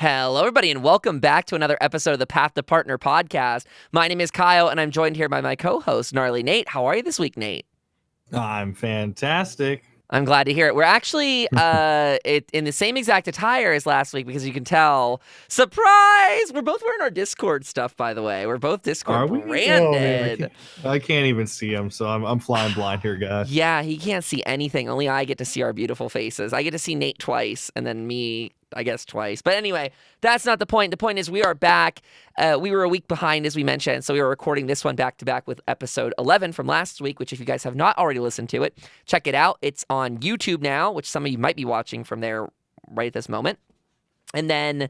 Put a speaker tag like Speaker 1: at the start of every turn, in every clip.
Speaker 1: Hello, everybody, and welcome back to another episode of the Path to Partner podcast. My name is Kyle, and I'm joined here by my co-host, Gnarly Nate. How are you this week, Nate?
Speaker 2: I'm fantastic.
Speaker 1: I'm glad to hear it. We're actually in the same exact attire as last week because you can tell. Surprise! We're both wearing our Discord stuff, by the way. We're both Discord branded.
Speaker 2: I can't even see him, so I'm flying blind here, guys.
Speaker 1: Yeah, he can't see anything. Only I get to see our beautiful faces. I get to see Nate twice, and then me, I guess, twice. But anyway, that's not the point. The point is we are back. We were a week behind, as we mentioned, so we were recording this one back-to-back with episode 11 from last week, which if you guys have not already listened to it, check it out. It's on YouTube now, which some of you might be watching from there right at this moment. And then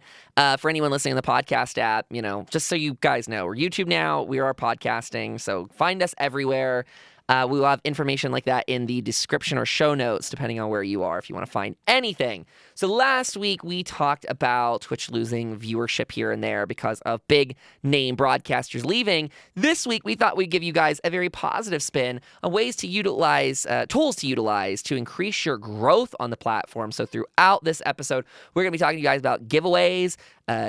Speaker 1: for anyone listening on the podcast app, just so you guys know, we're YouTube now. We are podcasting, so find us everywhere. We will have information like that in the description or show notes, depending on where you are, if you want to find anything. So last week, we talked about Twitch losing viewership here and there because of big name broadcasters leaving. This week, we thought we'd give you guys a very positive spin on ways to utilize, tools to utilize to increase your growth on the platform. So throughout this episode, we're going to be talking to you guys about giveaways,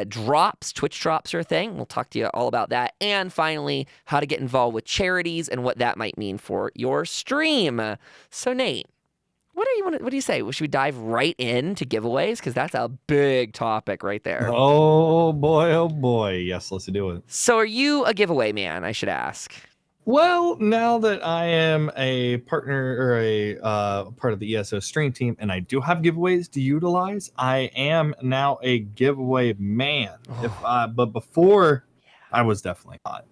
Speaker 1: drops. Twitch drops are a thing. We'll talk to you all about that. And finally, how to get involved with charities and what that might mean for your stream. So Nate, what do you say? Should we dive right into giveaways? Because that's a big topic right there.
Speaker 2: Oh boy. Yes, let's do it.
Speaker 1: So are you a giveaway man, I should ask?
Speaker 2: Well, now that I am a partner or a part of the ESO stream team, and I do have giveaways to utilize, I am now a giveaway man. But before, I was definitely not,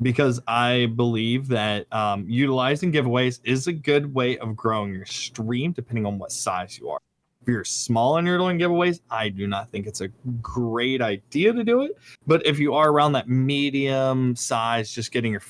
Speaker 2: because I believe that utilizing giveaways is a good way of growing your stream, depending on what size you are. If you're small and you're doing giveaways, I do not think it's a great idea to do it. But if you are around that medium size, just getting your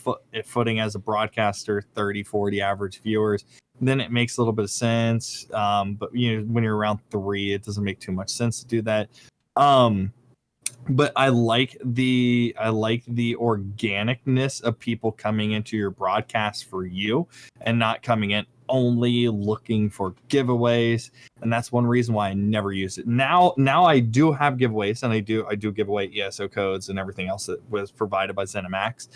Speaker 2: footing as a broadcaster, 30, 40 average viewers, then it makes a little bit of sense. But when you're around 3, it doesn't make too much sense to do that. But I like the organicness of people coming into your broadcast for you and not coming in only looking for giveaways. And that's one reason why I never use it. Now I do have giveaways, and I do give away ESO codes and everything else that was provided by ZeniMax.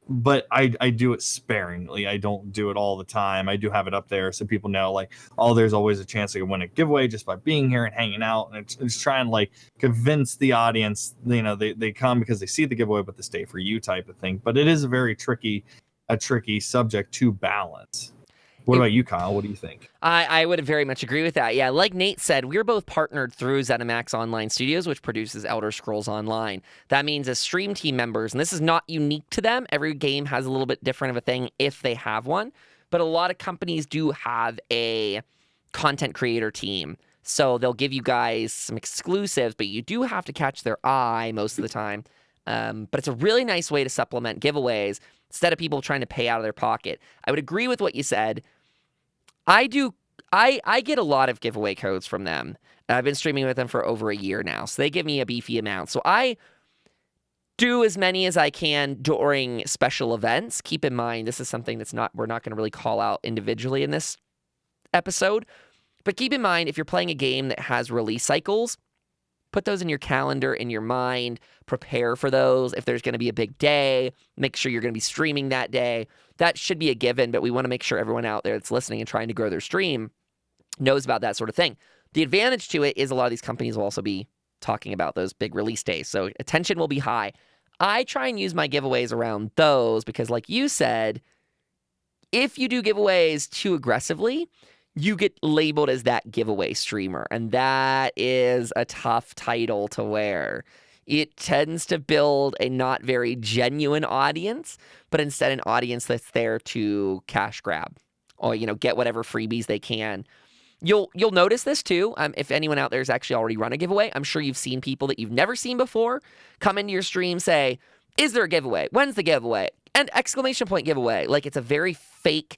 Speaker 2: But I do it sparingly. I don't do it all the time. I do have it up there so people know, there's always a chance I can win a giveaway just by being here and hanging out. And it's trying to convince the audience, they come because they see the giveaway, but they stay for you type of thing. But it is a very tricky subject to balance. What about you, Kyle? What do you think?
Speaker 1: I would very much agree with that. Yeah, like Nate said, we're both partnered through ZeniMax Online Studios, which produces Elder Scrolls Online. That means as stream team members, and this is not unique to them, every game has a little bit different of a thing if they have one, but a lot of companies do have a content creator team. So they'll give you guys some exclusives, but you do have to catch their eye most of the time. But it's a really nice way to supplement giveaways instead of people trying to pay out of their pocket. I would agree with what you said. I get a lot of giveaway codes from them. I've been streaming with them for over a year now, so they give me a beefy amount. So I do as many as I can during special events. Keep in mind, this is something we're not going to really call out individually in this episode. But keep in mind, if you're playing a game that has release cycles, put those in your calendar, in your mind, prepare for those. If there's going to be a big day, make sure you're going to be streaming that day. That should be a given, but we want to make sure everyone out there that's listening and trying to grow their stream knows about that sort of thing. The advantage to it is a lot of these companies will also be talking about those big release days, so attention will be high. I try and use my giveaways around those because, like you said, if you do giveaways too aggressively, you get labeled as that giveaway streamer, and that is a tough title to wear. It tends to build a not very genuine audience, but instead an audience that's there to cash grab or, get whatever freebies they can. You'll notice this too. If anyone out there has actually already run a giveaway, I'm sure you've seen people that you've never seen before come into your stream, say, "Is there a giveaway? When's the giveaway?" And exclamation point giveaway. It's a very fake.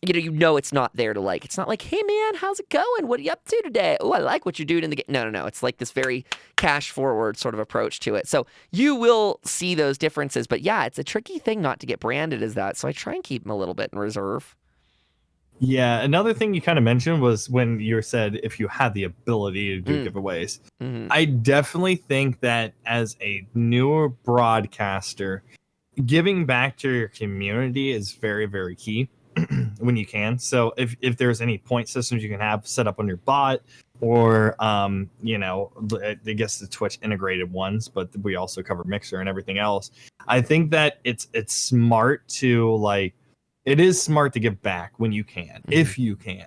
Speaker 1: It's not there to it's not like, "Hey man, how's it going? What are you up to today? Oh, I like what you're doing in the game." No. It's like this very cash forward sort of approach to it. So you will see those differences, but yeah, it's a tricky thing not to get branded as that. So I try and keep them a little bit in reserve.
Speaker 2: Yeah, another thing you kind of mentioned was when you said if you had the ability to do
Speaker 1: Mm.
Speaker 2: giveaways.
Speaker 1: Mhm.
Speaker 2: I definitely think that as a newer broadcaster, giving back to your community is very, very key when you can. So if there's any point systems you can have set up on your bot, or I guess the Twitch integrated ones, but we also cover Mixer and everything else. I think that it's smart to like it is smart to give back when you can,
Speaker 1: Mhm.
Speaker 2: if you can.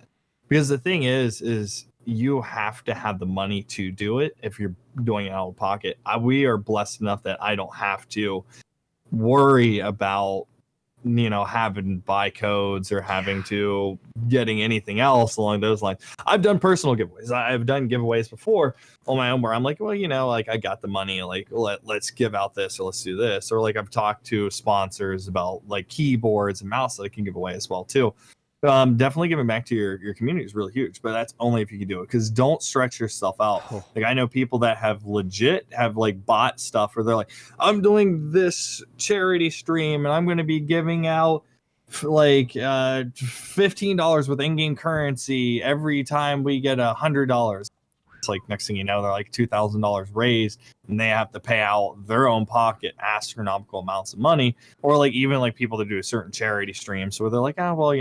Speaker 2: Because the thing is you have to have the money to do it if you're doing it out of pocket. We are blessed enough that I don't have to worry about having buy codes or having
Speaker 1: Yeah.
Speaker 2: to getting anything else along those lines. I've done personal giveaways. I've done giveaways before on my own where I'm like, well, like I got the money, like let's give out this or let's do this. Or like I've talked to sponsors about like keyboards and mouse that I can give away as well too. Definitely giving back to your community is really huge, but that's only if you can do it, because don't stretch yourself out.
Speaker 1: Oh.
Speaker 2: Like I know people that have legit have like bought stuff where they're like, I'm doing this charity stream and I'm going to be giving out like $15 with in-game currency every time we get $100. It's like next thing you know, they're like $2,000 raised, and they have to pay out their own pocket astronomical amounts of money. Or like even like people that do certain charity streams where they're like, oh well,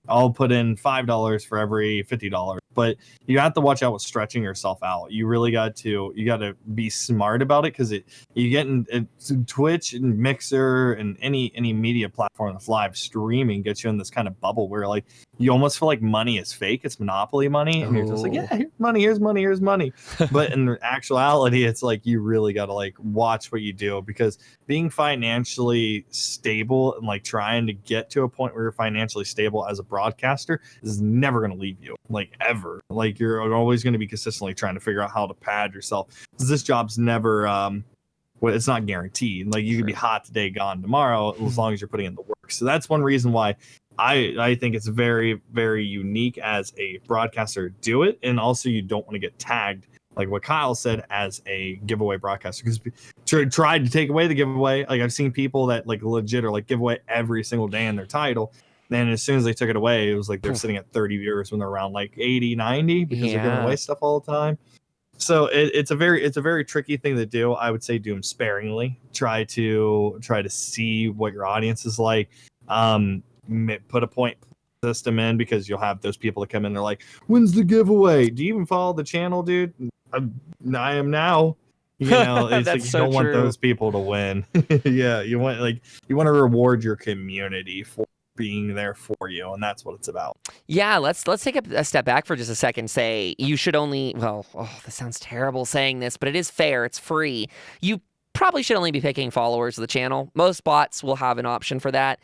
Speaker 2: I'll put in $5 for every $50. But you have to watch out with stretching yourself out. You got to be smart about it, because you get in Twitch and Mixer and any media platform that's live streaming gets you in this kind of bubble where like you almost feel like money is fake. It's monopoly money, and you're just like, yeah,
Speaker 1: Oh.
Speaker 2: here's money, here's money, here's money. But in actuality, it's like you really got to like watch what you do, because being financially stable and like trying to get to a point where you're financially stable as a broadcaster is never going to leave you, like ever. Like you're always going to be consistently trying to figure out how to pad yourself, because this job's never well, it's not guaranteed. Like you could be
Speaker 1: Sure.
Speaker 2: hot today, gone tomorrow, as long as you're putting in the work. So that's one reason why I think it's very, very unique as a broadcaster to do it. And also you don't want to get tagged, like what Kyle said, as a giveaway broadcaster, because tried to take away the giveaway. Like I've seen people that like legit are like give away every single day in their title. Then as soon as they took it away, it was like they're
Speaker 1: Poof.
Speaker 2: sitting at 30 viewers when they're around like 80, 90, because they're giving
Speaker 1: Yeah.
Speaker 2: away stuff all the time. So it's a very tricky thing to do. I would say do them sparingly. Try to see what your audience is like. Put a point system in, because you'll have those people that come in. They're like, "When's the giveaway? Do you even follow the channel, dude?" I am now. It's like
Speaker 1: That's
Speaker 2: you
Speaker 1: so
Speaker 2: don't want
Speaker 1: true.
Speaker 2: those people to win. Yeah, you want to reward your community for being there for you, and that's what it's about.
Speaker 1: Yeah, let's take a step back for just a second. Say you should only. Well, oh, this sounds terrible saying this, but it is fair. It's free. You probably should only be picking followers of the channel. Most bots will have an option for that.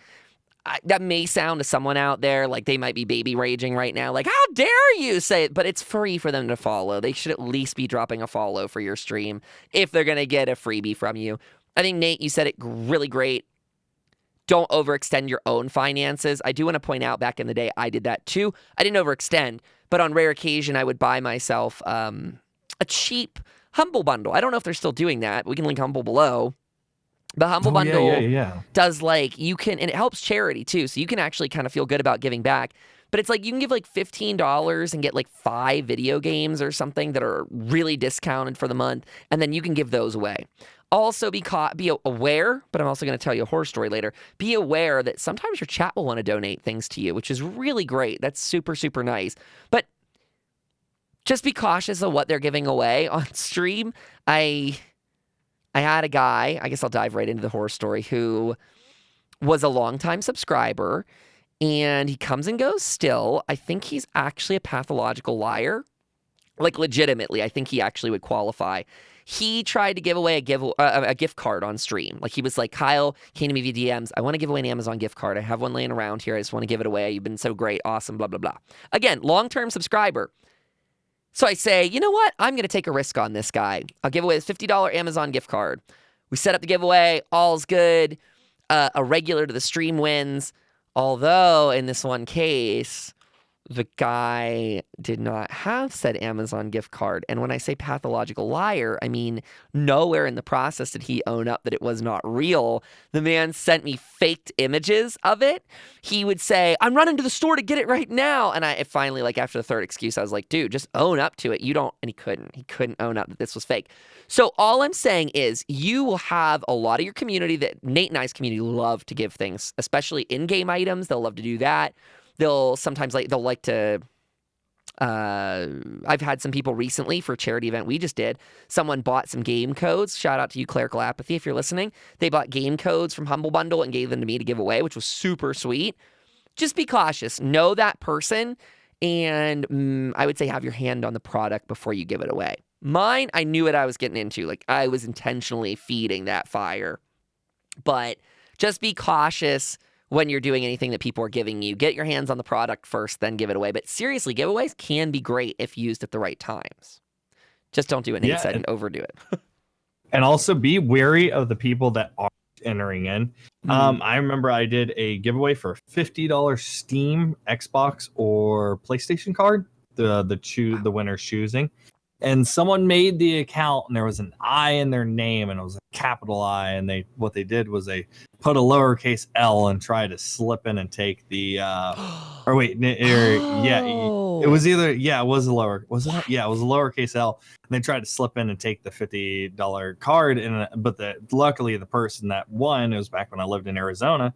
Speaker 1: That may sound to someone out there like they might be baby raging right now, like, how dare you say it? But it's free for them to follow. They should at least be dropping a follow for your stream if they're going to get a freebie from you. I think, Nate, you said it really great. Don't overextend your own finances. I do want to point out, back in the day, I did that too. I didn't overextend, but on rare occasion, I would buy myself a cheap Humble Bundle. I don't know if they're still doing that. We can link Humble below. The Humble
Speaker 2: Oh yeah, yeah,
Speaker 1: Bundle
Speaker 2: yeah.
Speaker 1: does like, you can, and it helps charity too. So you can actually kind of feel good about giving back. But it's like you can give like $15 and get like 5 video games or something that are really discounted for the month. And then you can give those away. Also be aware, but I'm also going to tell you a horror story later. Be aware that sometimes your chat will want to donate things to you, which is really great. That's super, super nice. But just be cautious of what they're giving away on stream. I had a guy, I guess I'll dive right into the horror story, who was a longtime subscriber, and he comes and goes still. I think he's actually a pathological liar. Like, legitimately, I think he actually would qualify. He tried to give away a gift card on stream. Like, he was like, Kyle came to me via DMs. I want to give away an Amazon gift card. I have one laying around here. I just want to give it away. You've been so great. Awesome, blah, blah, blah. Again, long-term subscriber. So I say, you know what? I'm going to take a risk on this guy. I'll give away this $50 Amazon gift card. We set up the giveaway. All's good. A regular to the stream wins. Although, in this one case, the guy did not have said Amazon gift card. And when I say pathological liar, I mean nowhere in the process did he own up that it was not real. The man sent me faked images of it. He would say, I'm running to the store to get it right now. And I finally, like after the third excuse, I was like, dude, just own up to it. You don't, and he couldn't. He couldn't own up that this was fake. So all I'm saying is you will have a lot of your community that Nate and I's community love to give things, especially in-game items. They'll love to do that. They'll sometimes they'll like to. I've had some people recently for a charity event we just did. Someone bought some game codes. Shout out to you, Clerical Apathy, if you're listening. They bought game codes from Humble Bundle and gave them to me to give away, which was super sweet. Just be cautious. Know that person, and I would say have your hand on the product before you give it away. Mine, I knew what I was getting into. Like I was intentionally feeding that fire, but just be cautious when you're doing anything that people are giving you. Get your hands on the product first, then give it away. But seriously, giveaways can be great if used at the right times. Just don't do what Nate said and overdo it.
Speaker 2: And also be wary of the people that are entering in. I remember I did a giveaway for a $50 Steam, Xbox, or PlayStation card. The winner's choosing. And someone made the account and there was an I in their name and it was a capital I. And what they did was they put a lowercase L and tried to slip in and take the or wait, it was either it was a lower, wasn't it? Yeah, it was a lowercase L. And they tried to slip in and take the $50 card. But luckily the person that won, it was back when I lived in Arizona,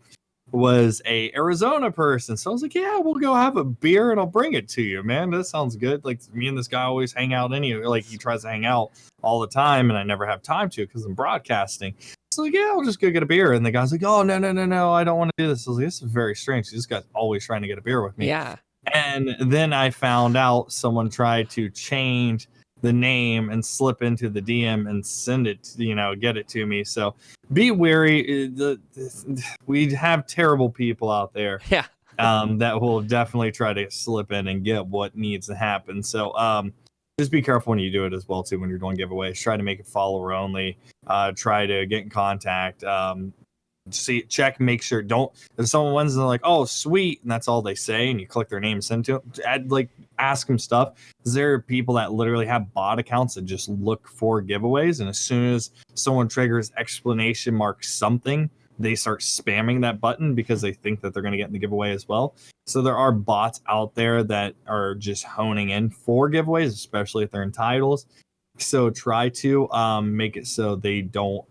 Speaker 2: was a Arizona person. So I was like, yeah, we'll go have a beer and I'll bring it to you, man. That sounds good. Like me and this guy always hang out anyway. Like he tries to hang out all the time and I never have time to because I'm broadcasting. So like, yeah, I'll just go get a beer. And the guy's like, oh, no, I don't want to do this. I was like, this is very strange. This guy's always trying to get a beer with me.
Speaker 1: Yeah.
Speaker 2: And then I found out someone tried to change the name and slip into the DM and send it, get it to me. So be wary. We have terrible people out there.
Speaker 1: Yeah.
Speaker 2: That will definitely try to slip in and get what needs to happen. So just be careful when you do it as well too. When you're doing giveaways, try to make it follower only. Try to get in contact. Check, make sure. Don't, if someone wins and they're like, oh sweet, and that's all they say, and you click their name and send to them, ask them stuff. There are people that literally have bot accounts that just look for giveaways, and as soon as someone triggers exclamation mark something, they start spamming that button because they think that they're going to get in the giveaway as well. So there are bots out there that are just honing in for giveaways, especially if they're in titles. So try to make it so they don't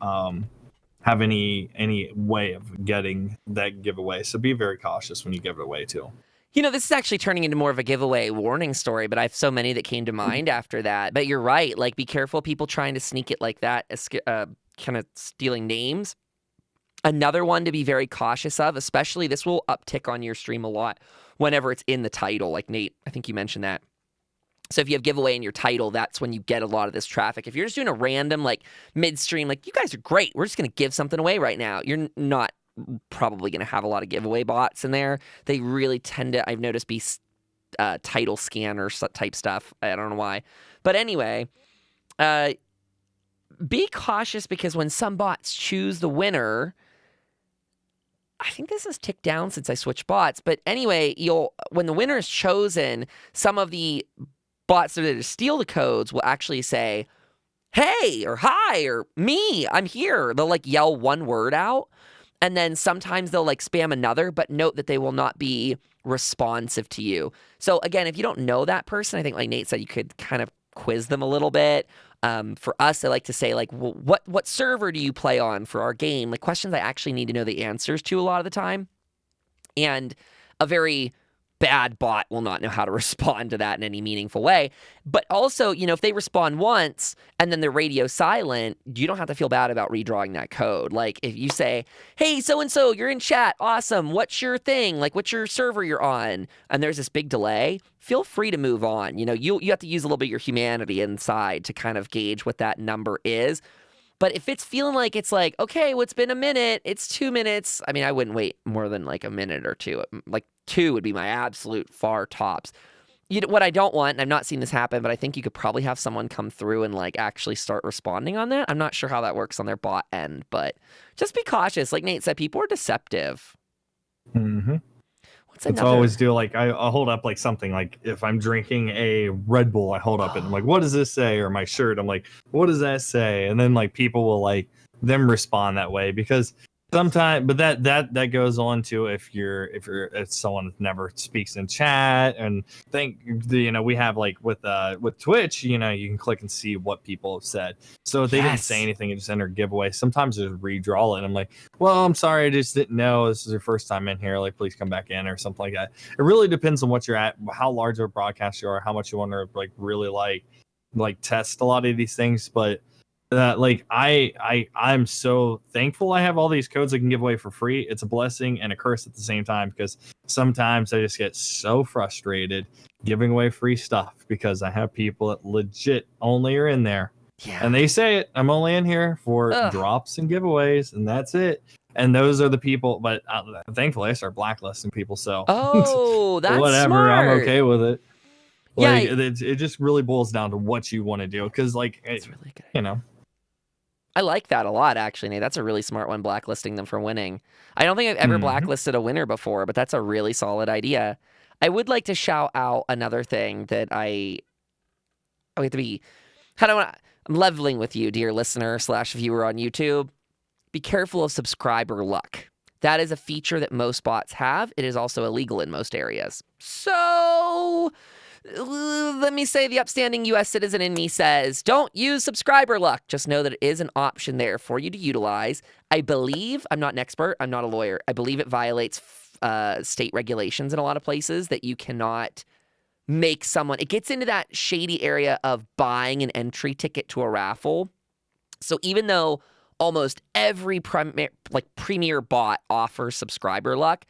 Speaker 2: have any way of getting that giveaway. So be very cautious when you give it away too.
Speaker 1: This is actually turning into more of a giveaway warning story, but I have so many that came to mind after that. But you're right. Like, be careful people trying to sneak it like that, kind of stealing names. Another one to be very cautious of, especially this will uptick on your stream a lot whenever it's in the title. Like Nate, I think you mentioned that. So if you have giveaway in your title, that's when you get a lot of this traffic. If you're just doing a random, midstream, you guys are great, we're just going to give something away right now, you're not probably going to have a lot of giveaway bots in there. They really tend to, I've noticed, be title scanner type stuff. I don't know why. But anyway, be cautious because when some bots choose the winner, I think this has ticked down since I switched bots. But anyway, when the winner is chosen, some of the bots that steal the codes will actually say, hey, or hi, or me, I'm here. They'll yell one word out. And then sometimes they'll spam another, but note that they will not be responsive to you. So again, if you don't know that person, I think like Nate said, you could kind of quiz them a little bit. For us, I like to say what server do you play on for our game? Questions I actually need to know the answers to a lot of the time. And a very bad bot will not know how to respond to that in any meaningful way. But also, if they respond once and then they're radio silent, you don't have to feel bad about redrawing that code. If you say, hey, so-and-so, you're in chat, awesome, what's your thing? What's your server you're on? And there's this big delay, feel free to move on. You have to use a little bit of your humanity inside to kind of gauge what that number is. But if it's feeling okay, well, it's been a minute, it's 2 minutes. I mean, I wouldn't wait more than a minute or two. 2 would be my absolute far tops. What I don't want, and I've not seen this happen, but I think you could probably have someone come through and actually start responding on that. I'm not sure how that works on their bot end, but just be cautious. Like Nate said, people are deceptive.
Speaker 2: Mm-hmm.
Speaker 1: What's
Speaker 2: It's always
Speaker 1: another?
Speaker 2: do like I'll hold up like something like if I'm drinking a Red Bull, I hold up and I'm like, what does this say? Or my shirt, I'm like, what does that say? And then like people will like them respond that way because sometimes, but that goes on to if someone never speaks in chat and we have like with Twitch, you can click and see what people have said. So if they didn't say
Speaker 1: Yes.
Speaker 2: anything and just enter giveaway, sometimes just redraw it. And I'm like, well, I'm sorry, I just didn't know this is your first time in here. Like, please come back in or something like that. It really depends on what you're at, how large of a broadcast you are, how much you want to like really like test a lot of these things. But like I'm so thankful I have all these codes I can give away for free. It's a blessing and a curse at the same time because sometimes I just get so frustrated giving away free stuff because I have people that legit only are in there
Speaker 1: Yeah.
Speaker 2: and they say it. I'm only in here for
Speaker 1: Ugh.
Speaker 2: drops and giveaways, and that's it. And those are the people. But thankfully, I start blacklisting people. So
Speaker 1: Oh, that's
Speaker 2: whatever, I'm
Speaker 1: smart.
Speaker 2: okay with it.
Speaker 1: Yeah,
Speaker 2: Like it just really boils down to what you want to do. Because like
Speaker 1: that's really good.
Speaker 2: you know,
Speaker 1: I like that a lot, actually, Nate. That's a really smart one, blacklisting them for winning. I don't think I've ever
Speaker 2: mhm.
Speaker 1: blacklisted a winner before, but that's a really solid idea. I would like to shout out another thing that I have to be. How do I'm leveling with you, dear listener slash viewer on YouTube. Be careful of subscriber luck. That is a feature that most bots have. It is also illegal in most areas. So let me say the upstanding US citizen in me says, don't use subscriber luck. Just know that it is an option there for you to utilize. I believe, I'm not an expert, I'm not a lawyer. I believe it violates state regulations in a lot of places that you cannot make someone, it gets into that shady area of buying an entry ticket to a raffle. So even though almost every premier bot offers subscriber luck,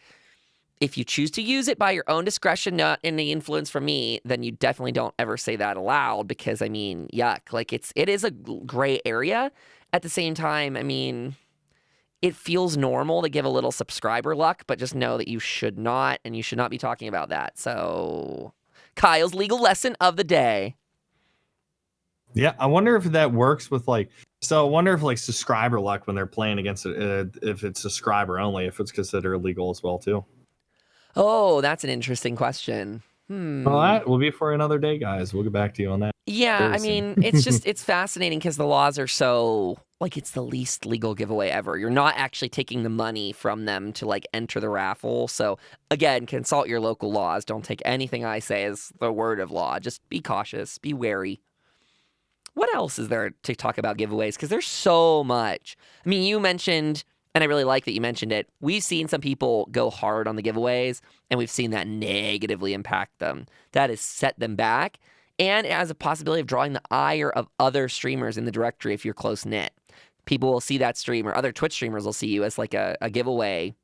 Speaker 1: if you choose to use it by your own discretion, not any influence from me, then you definitely don't ever say that aloud because, I mean, yuck. Like, it is a gray area. At the same time, I mean, it feels normal to give a little subscriber luck, but just know that you should not, and you should not be talking about that. So, Kyle's legal lesson of the day.
Speaker 2: Yeah, I wonder if that works with like. So I wonder if like subscriber luck when they're playing against it, if it's subscriber only, if it's considered illegal as well too.
Speaker 1: Oh, that's an interesting question.
Speaker 2: Well, that will be for another day, guys. We'll get back to you on that
Speaker 1: Yeah,
Speaker 2: very
Speaker 1: I
Speaker 2: soon.
Speaker 1: mean, it's fascinating because the laws are so, like, it's the least legal giveaway ever. You're not actually taking the money from them to, like, enter the raffle. So, again, consult your local laws. Don't take anything I say as the word of law. Just be cautious, be wary. What else is there to talk about giveaways? Because there's so much. I mean, you mentioned, and I really like that you mentioned it, we've seen some people go hard on the giveaways, and we've seen that negatively impact them. That has set them back, and it has a possibility of drawing the ire of other streamers in the directory if you're close knit. People will see that stream, or other Twitch streamers will see you as like a giveaway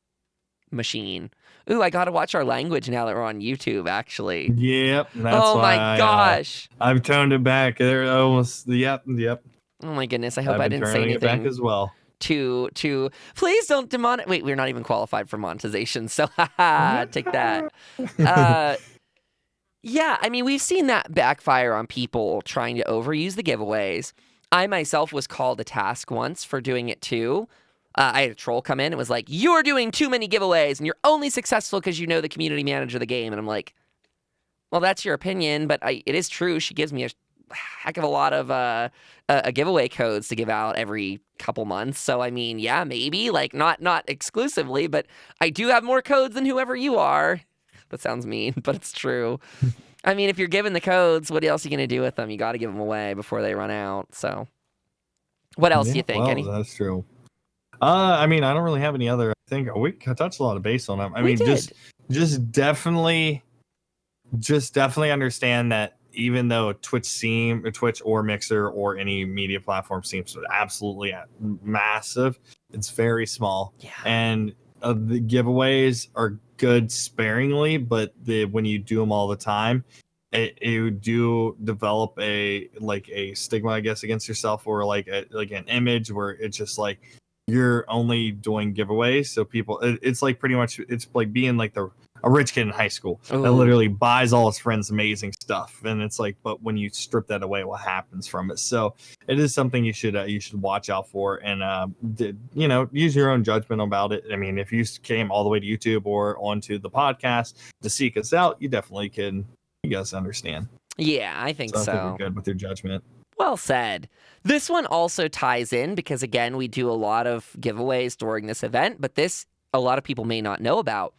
Speaker 1: machine. Ooh, I gotta watch our language now that we're on YouTube, actually.
Speaker 2: Yep, that's
Speaker 1: Oh
Speaker 2: why
Speaker 1: my gosh.
Speaker 2: I've toned it back. They're almost yep.
Speaker 1: Oh my goodness. I hope
Speaker 2: I've
Speaker 1: I
Speaker 2: been
Speaker 1: didn't say
Speaker 2: turning it back
Speaker 1: anything
Speaker 2: as well.
Speaker 1: to please don't demon. Wait, we're not even qualified for monetization, so haha, take that. Uh, yeah, I mean, we've seen that backfire on people trying to overuse the giveaways. I myself was called to task once for doing it too. I had a troll come in and was like, "You're doing too many giveaways, and you're only successful because you know the community manager of the game." And I'm like, "Well, that's your opinion, but it is true. She gives me a heck of a lot of giveaway codes to give out every couple months. So I mean, yeah, maybe like not exclusively, but I do have more codes than whoever you are. That sounds mean, but it's true. I mean, if you're given the codes, what else are you gonna do with them? You got to give them away before they run out. So, what else do
Speaker 2: Yeah,
Speaker 1: you think?
Speaker 2: well,
Speaker 1: Any?
Speaker 2: that's true. I mean, I don't really have any other. I think we touched a lot of base on them. I
Speaker 1: We
Speaker 2: mean,
Speaker 1: did.
Speaker 2: just definitely understand that even though Twitch or Mixer or any media platform seems absolutely massive, it's very small.
Speaker 1: Yeah.
Speaker 2: And the giveaways are good sparingly, but when you do them all the time, you do develop a stigma, I guess, against yourself, or like an image where it's just like you're only doing giveaways. So people, it's like pretty much it's like being like the a rich kid in high school that
Speaker 1: Ooh.
Speaker 2: literally buys all his friends amazing stuff, and it's like, but when you strip that away, what happens from it? So it is something you should watch out for, and use your own judgment about it. I mean, if you came all the way to YouTube or onto the podcast to seek us out, you definitely can. You guys understand.
Speaker 1: Yeah, I think
Speaker 2: So I think you're
Speaker 1: so.
Speaker 2: good with your judgment.
Speaker 1: Well said. This one also ties in because, again, we do a lot of giveaways during this event, but this a lot of people may not know about.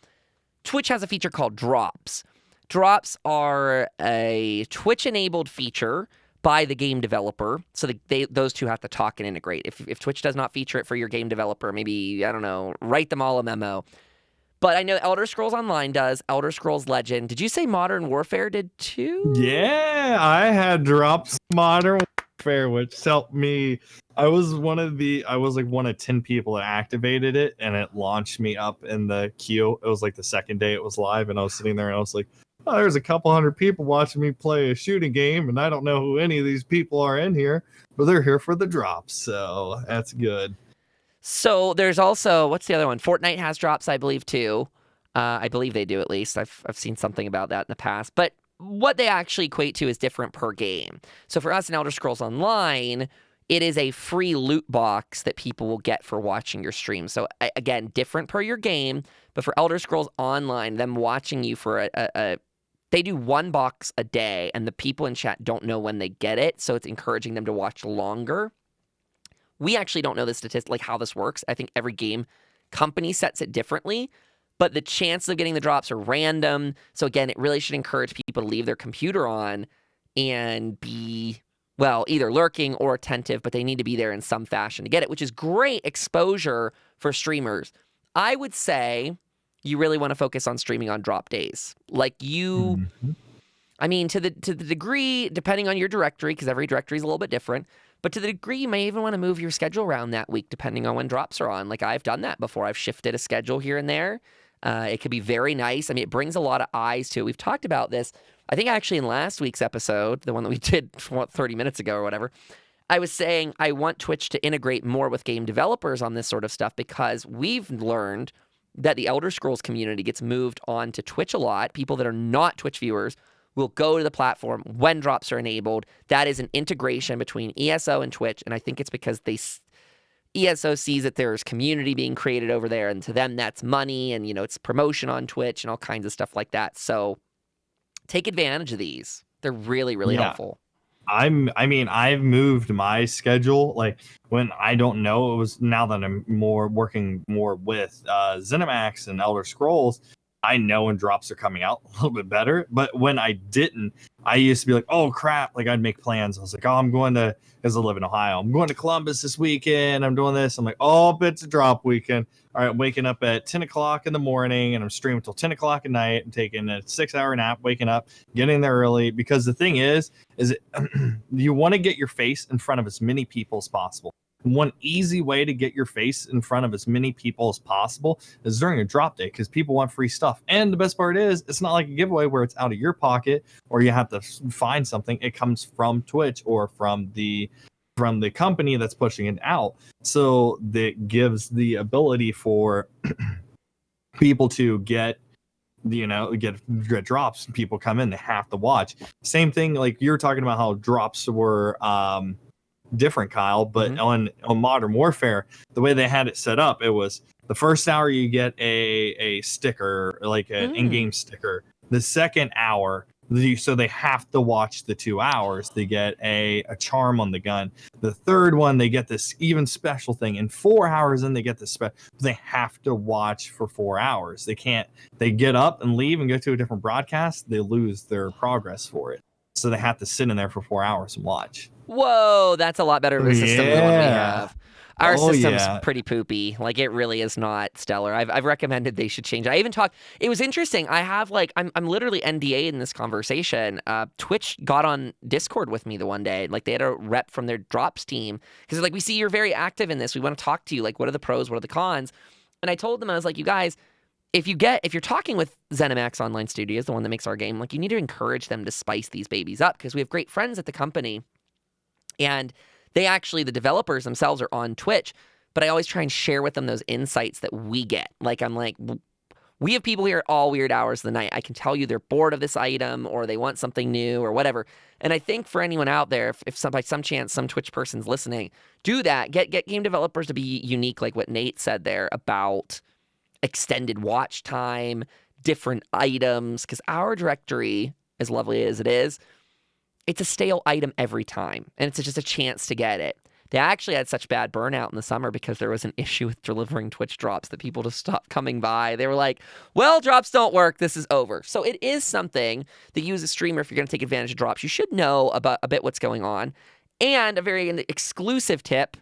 Speaker 1: Twitch has a feature called Drops. Drops are a Twitch-enabled feature by the game developer, so those two have to talk and integrate. If Twitch does not feature it for your game developer, maybe, I don't know, write them all a memo. But I know Elder Scrolls Online does, Elder Scrolls Legend. Did you say Modern Warfare did too?
Speaker 2: Yeah, I had Drops Modern Warfare, which helped me. I was one of 10 people that activated it, and it launched me up in the queue. It was like the second day it was live, and I was sitting there and I was like, oh, there's a couple hundred people watching me play a shooting game, and I don't know who any of these people are in here, but they're here for the drops, so that's good.
Speaker 1: So there's also, what's the other one? Fortnite has drops, I believe, too. I believe they do, at least. I've seen something about that in the past. But what they actually equate to is different per game. So for us in Elder Scrolls Online, it is a free loot box that people will get for watching your stream. So again, different per your game. But for Elder Scrolls Online, them watching you for they do one box a day, and the people in chat don't know when they get it. So it's encouraging them to watch longer. We actually don't know the statistic, like how this works. I think every game company sets it differently, but the chances of getting the drops are random. So again, it really should encourage people to leave their computer on and be, well, either lurking or attentive, but they need to be there in some fashion to get it, which is great exposure for streamers. I would say you really want to focus on streaming on drop days. Like I mean, to the degree, depending on your directory, because every directory is a little bit different, but to the degree you may even want to move your schedule around that week, depending on when drops are on. Like I've done that before. I've shifted a schedule here and there. It could be very nice. I mean, it brings a lot of eyes to it. We've talked about this, I think actually in last week's episode, the one that we did 30 minutes ago or whatever. I was saying I want Twitch to integrate more with game developers on this sort of stuff because we've learned that the Elder Scrolls community gets moved on to Twitch a lot. People that are not Twitch viewers will go to the platform when drops are enabled. That is an integration between ESO and Twitch, and I think it's because ESO sees that there's community being created over there, and to them that's money, and it's promotion on Twitch and all kinds of stuff like that. So take advantage of these. They're really, really helpful.
Speaker 2: I've moved my schedule. Like when I don't know, it was now that I'm working more with ZeniMax and Elder Scrolls, I know when drops are coming out a little bit better. But when I didn't, I used to be like, oh crap, like I'd make plans. I was like, oh, I'm going to, because I live in Ohio, I'm going to Columbus this weekend, I'm doing this. I'm like, oh, it's a drop weekend. All right, I'm waking up at 10 o'clock in the morning and I'm streaming until 10 o'clock at night. I'm taking a 6-hour nap, waking up, getting there early. Because the thing is you want to get your face in front of as many people as possible. One easy way to get your face in front of as many people as possible is during a drop day, because people want free stuff. And the best part is, it's not like a giveaway where it's out of your pocket or you have to find something. It comes from Twitch or from the company that's pushing it out. So that gives the ability for people to get drops. People come in, they have to watch. Same thing, like you're talking about how drops were different, Kyle, but on Modern Warfare, the way they had it set up, it was the first hour you get a sticker, like an in-game sticker. The second hour, so they have to watch the 2 hours. They get a charm on the gun. The third one, they get this even special thing. In 4 hours, then they get this special. They have to watch for 4 hours. They can't. They get up and leave and go to a different broadcast. They lose their progress for it. So they have to sit in there for 4 hours and watch.
Speaker 1: Whoa, that's a lot better of a system than the one we have. Our system's pretty poopy. Like, it really is not stellar. I've recommended they should change it. I even talked. It was interesting. I have, like, I'm literally NDA in this conversation. Twitch got on Discord with me the one day. Like, they had a rep from their drops team. Because they're like, we see you're very active in this. We want to talk to you. Like, what are the pros? What are the cons? And I told them, I was like, you guys, if you're talking with ZeniMax Online Studios, the one that makes our game, like, you need to encourage them to spice these babies up. Because we have great friends at the company. And they actually, the developers themselves are on Twitch, but I always try and share with them those insights that we get. Like, I'm like, We have people here at all weird hours of the night. I can tell you they're bored of this item or they want something new or whatever. And I think for anyone out there, if by some chance some Twitch person's listening, do that. Get game developers to be unique, like what Nate said there about extended watch time, different items, because our directory, as lovely as it is, it's a stale item every time, and it's just a chance to get it. They actually had such bad burnout in the summer because there was an issue with delivering Twitch drops that people just stopped coming by. They were like, well, drops don't work. This is over. So it is something that you as a streamer, if you're going to take advantage of drops, you should know about a bit what's going on. And a very exclusive tip,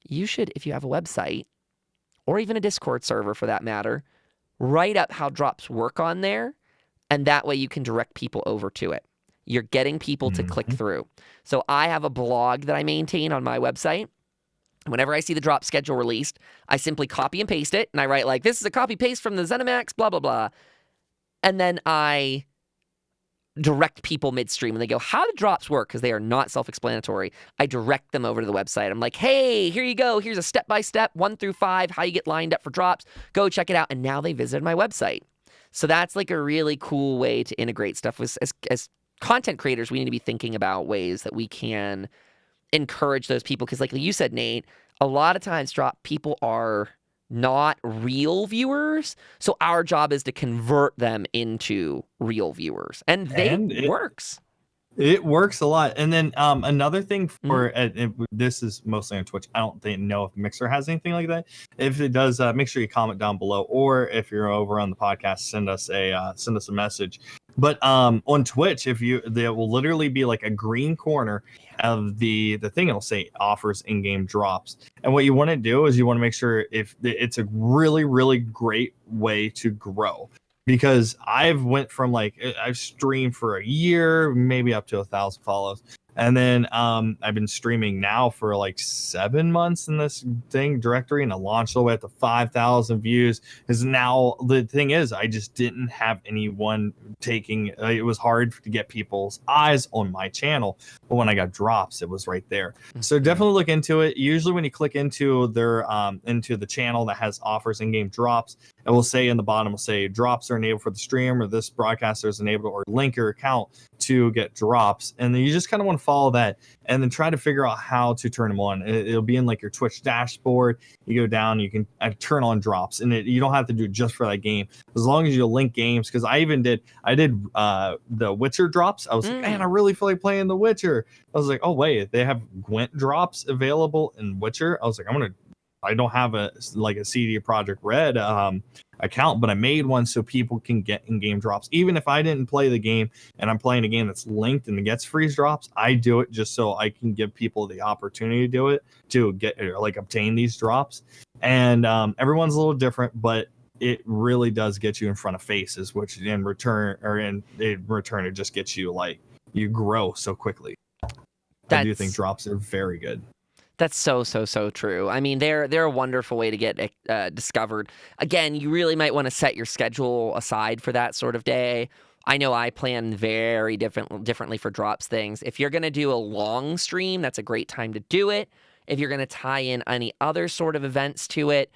Speaker 1: you should, if you have a website or even a Discord server for that matter, write up how drops work on there, and that way you can direct people over to it. You're getting people to click through. So I have a blog that I maintain on my website. Whenever I see the drop schedule released, I simply copy and paste it, and I write like, this is a copy paste from the ZeniMax, blah, blah, blah. And then I direct people midstream, and they go, how do drops work? Because they are not self-explanatory. I direct them over to the website. I'm like, hey, here you go. Here's a step-by-step, 1 through 5, how you get lined up for drops. Go check it out. And now they visited my website. So that's like a really cool way to integrate stuff. As content creators, we need to be thinking about ways that we can encourage those people. Because like you said, Nate, a lot of times drop people are not real viewers. So our job is to convert them into real viewers. And it works.
Speaker 2: It works a lot. And then another thing for this is mostly on Twitch. I don't know if Mixer has anything like that. If it does, make sure you comment down below, or if you're over on the podcast, send us a message. But on Twitch, there will literally be like a green corner of the thing. It'll say offers in-game drops. And what you want to do is you want to make sure if it's a really, really great way to grow. Because I've went from I've streamed for a year, maybe up to 1,000 follows. And then I've been streaming now for like 7 months in this directory, and I launched all the way up to 5,000 views. Because now the thing is, I just didn't have anyone taking. It was hard to get people's eyes on my channel, but when I got drops, it was right there. So definitely look into it. Usually, when you click into their into the channel that has offers in-game drops, it will say in the bottom, will say drops are enabled for the stream, or this broadcaster is enabled, or link your account to get drops. And then you just kind of want to follow that and then try to figure out how to turn them on. It'll be in like your Twitch dashboard. You go down, you can turn on drops, and you don't have to do it just for that game. As long as you link games, because I did the Witcher drops. I was like, man, I really feel like playing the Witcher. I was like, oh wait, they have Gwent drops available in Witcher. I was like, I don't have a CD Projekt Red account, but I made one so people can get in-game drops. Even if I didn't play the game and I'm playing a game that's linked and gets freeze drops, I do it just so I can give people the opportunity to do it, to get obtain these drops. And everyone's a little different, but it really does get you in front of faces, which in return it just gets you you grow so quickly. I do think drops are very good.
Speaker 1: That's so true. I mean, they're a wonderful way to get discovered. Again, you really might want to set your schedule aside for that sort of day. I know I plan very differently for drops things. If you're going to do a long stream, that's a great time to do it. If you're going to tie in any other sort of events to it,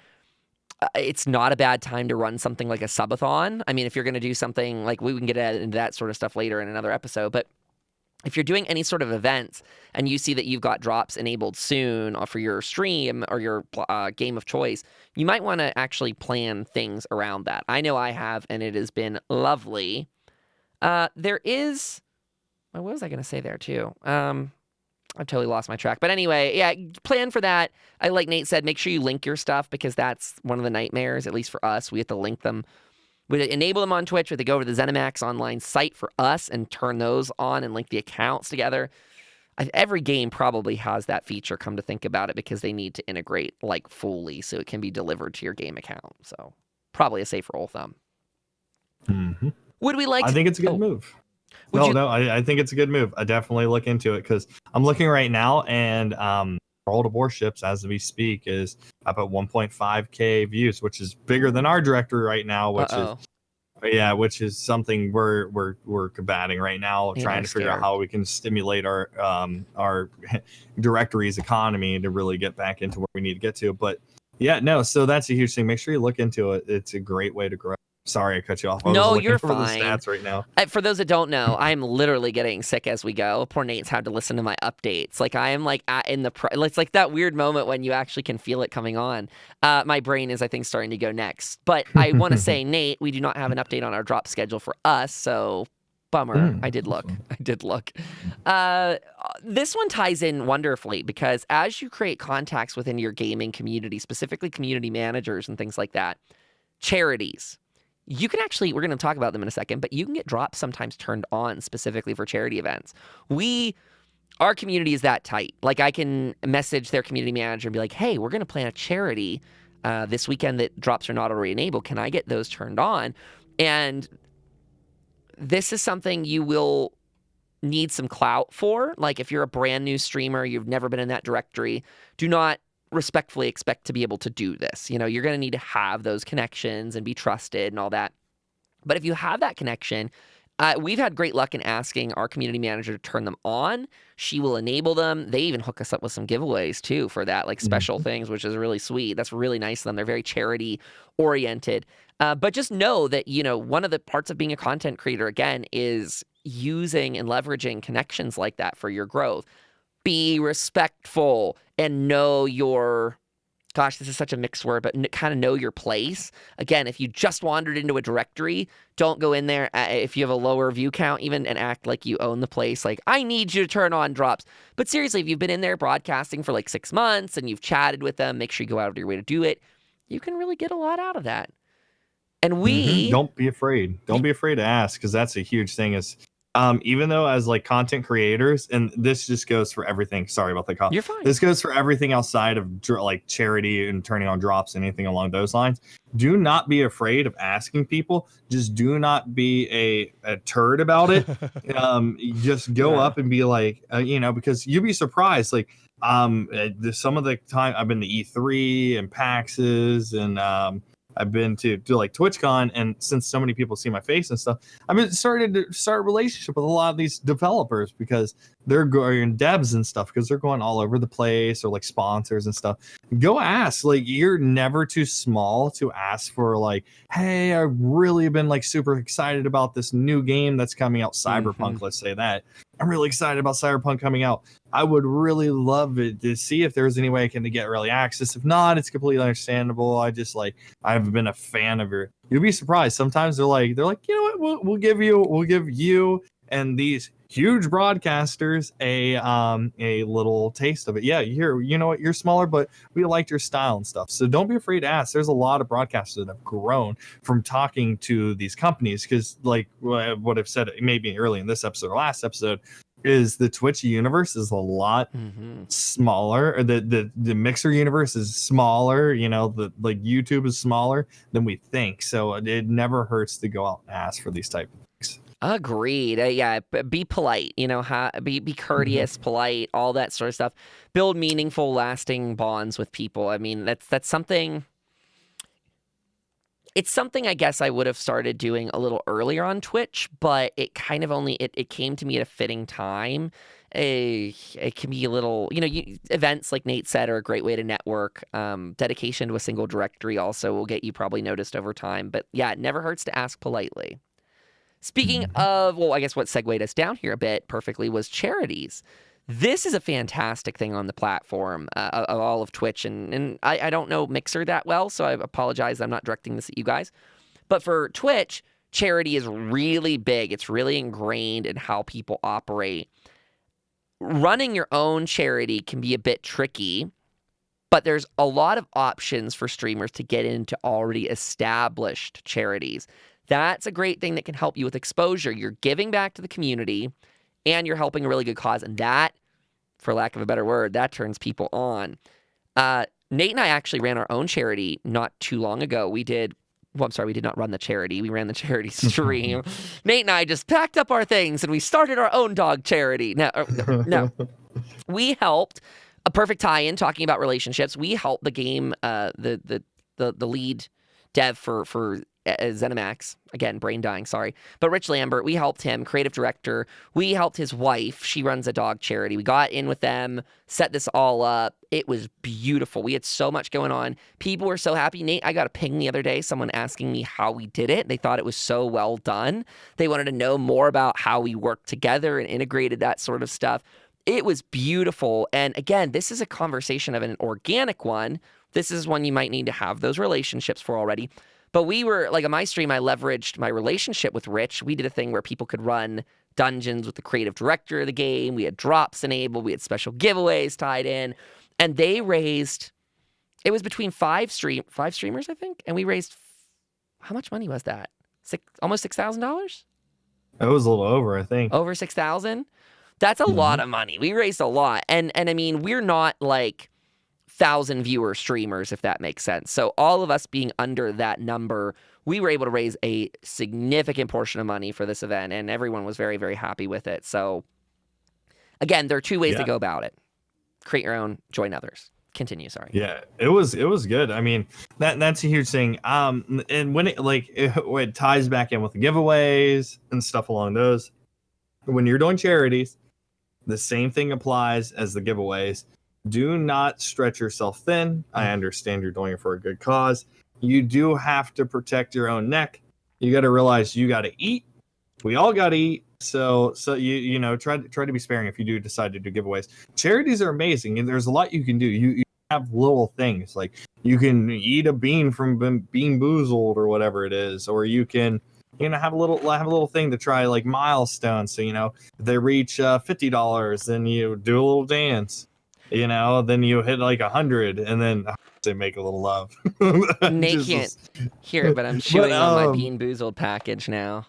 Speaker 1: it's not a bad time to run something like a subathon. I mean, if you're going to do something like, we can get into that sort of stuff later in another episode, but if you're doing any sort of events and you see that you've got drops enabled soon for your stream or your game of choice, you might want to actually plan things around that. I know I have, and it has been lovely. There is... what was I going to say there, too? I've totally lost my track. But anyway, yeah, plan for that. Like Nate said, make sure you link your stuff, because that's one of the nightmares, at least for us. We have to link them. We enable them on Twitch. We have to go over to the ZeniMax online site for us and turn those on and link the accounts together. Every game probably has that feature, come to think about it, because they need to integrate fully so it can be delivered to your game account. So probably a safe rule of thumb.
Speaker 2: Mm-hmm.
Speaker 1: Would we like to...
Speaker 2: I think it's a good move. I think it's a good move. I definitely look into it, because I'm looking right now, and World of Warships, as we speak, is up at 1.5k views, which is bigger than our directory right now, which is something we're combating right now, trying to figure out how we can stimulate our directory's economy to really get back into where we need to get to. But so that's a huge thing. Make sure you look into it. It's a great way to grow. Sorry I cut you off. I was
Speaker 1: No,
Speaker 2: looking
Speaker 1: you're
Speaker 2: over the
Speaker 1: fine.
Speaker 2: stats right now.
Speaker 1: For those that don't know, I am literally getting sick as we go. Poor Nate's had to listen to my updates. Like I am like in the it's like that weird moment when you actually can feel it coming on. My brain is I think starting to go next. But I want to say, Nate, we do not have an update on our drop schedule for us, so bummer. I did look.
Speaker 2: Awesome.
Speaker 1: I did look. This one ties in wonderfully because as you create contacts within your gaming community, specifically community managers and things like that, charities. You can actually, we're going to talk about them in a second, but you can get drops sometimes turned on specifically for charity events. Our community is that tight. Like I can message their community manager and be like, hey, we're going to plan a charity this weekend that drops are not already enabled. Can I get those turned on? And this is something you will need some clout for. Like if you're a brand new streamer, you've never been in that directory, do not respectfully expect to be able to do this. You know, you're going to need to have those connections and be trusted and all that. But if you have that connection, we've had great luck in asking our community manager to turn them on. She will enable them. They even hook us up with some giveaways too for that, like special things, which is really sweet. That's really nice of them. They're very charity oriented. But just know that, you know, one of the parts of being a content creator, again, is using and leveraging connections like that for your growth. Be respectful and know your, gosh, this is such a mixed word, but kind of know your place. Again, if you just wandered into a directory, don't go in there if you have a lower view count even and act like you own the place. Like, I need you to turn on drops. But seriously, if you've been in there broadcasting for like 6 months and you've chatted with them, make sure you go out of your way to do it. You can really get a lot out of that. And
Speaker 2: Don't be afraid. Don't be afraid to ask, because that's a huge thing. Is even though as like content creators, and this just goes for everything. Sorry about the call.
Speaker 1: You're fine.
Speaker 2: This goes for everything outside of like charity and turning on drops, anything along those lines. Do not be afraid of asking people. Just do not be a turd about it. Just go up and be like, you know, because you'd be surprised. Like some of the time I've been to E3 and PAXs and I've been to like TwitchCon, and since so many people see my face and stuff, I've been started to start a relationship with a lot of these developers because they're going devs and stuff because they're going all over the place, or like sponsors and stuff. Go ask. Like, you're never too small to ask for like, hey, I've really been like super excited about this new game that's coming out, Cyberpunk. Let's say that. I'm really excited about Cyberpunk coming out. I would really love it to see if there's any way I can get early access. If not, it's completely understandable. I've been a fan of your. You'll be surprised. Sometimes they're like, you know what? We'll give you and these huge broadcasters a little taste of it. Yeah, you know what? You're smaller, but we liked your style and stuff. So don't be afraid to ask. There's a lot of broadcasters that have grown from talking to these companies, because like what I've said maybe early in this episode or last episode, is the Twitch universe is a lot smaller, or the Mixer universe is smaller. You know, the like YouTube is smaller than we think. So it never hurts to go out and ask for these type of things.
Speaker 1: Agreed. Yeah, be polite. You know, be courteous, polite, all that sort of stuff. Build meaningful, lasting bonds with people. I mean, that's something. It's something I guess I would have started doing a little earlier on Twitch, but it kind of only it came to me at a fitting time. It can be a little, you know, events like Nate said are a great way to network. Dedication to a single directory also will get you probably noticed over time. But yeah, it never hurts to ask politely. Speaking of, well, I guess what segued us down here a bit perfectly was charities. This is a fantastic thing on the platform of all of Twitch, and I don't know Mixer that well, so I apologize. I'm not directing this at you guys. But for Twitch, charity is really big. It's really ingrained in how people operate. Running your own charity can be a bit tricky, but there's a lot of options for streamers to get into already established charities. That's a great thing that can help you with exposure. You're giving back to the community, and you're helping a really good cause. And that, for lack of a better word, that turns people on. Nate and I actually ran our own charity not too long ago. We did not run the charity. We ran the charity stream. Nate and I just packed up our things, and we started our own dog charity. No. We helped, a perfect tie-in talking about relationships. We helped the game, the lead dev for ZeniMax. Again, brain dying, sorry. But Rich Lambert, we helped him, creative director. We helped his wife. She runs a dog charity. We got in with them, set this all up. It was beautiful. We had so much going on. People were so happy. Nate, I got a ping the other day, someone asking me how we did it. They thought it was so well done. They wanted to know more about how we worked together and integrated that sort of stuff. It was beautiful. And again, this is a conversation of an organic one. This is one you might need to have those relationships for already. But we were, like on my stream, I leveraged my relationship with Rich. We did a thing where people could run dungeons with the creative director of the game. We had drops enabled. We had special giveaways tied in. And they raised, it was between five streamers, I think. And we raised, how much money was that? Almost $6,000?
Speaker 2: It was a little over, I think.
Speaker 1: Over 6,000? That's a lot of money. We raised a lot. And I mean, we're not like 1,000 viewer streamers, if that makes sense. So all of us being under that number, we were able to raise a significant portion of money for this event, and everyone was very, very happy with it. So again, there are two ways to go about it. Create your own, join others. Continue, sorry.
Speaker 2: Yeah, it was good. I mean, that's a huge thing. And when it ties back in with the giveaways and stuff along those, when you're doing charities, the same thing applies as the giveaways. Do not stretch yourself thin. I understand you're doing it for a good cause. You do have to protect your own neck. You got to realize you got to eat. We all got to eat. So you know, try to be sparing if you do decide to do giveaways. Charities are amazing, and there's a lot you can do. You have little things like you can eat a bean from Bean Boozled or whatever it is, or you can, you know, have a little thing to try, like milestones. So, you know, if they reach $50, then you do a little dance. You know, then you hit like 100, and then they make a little love.
Speaker 1: Nate can't hear it, but I'm chewing on my Bean Boozled package now.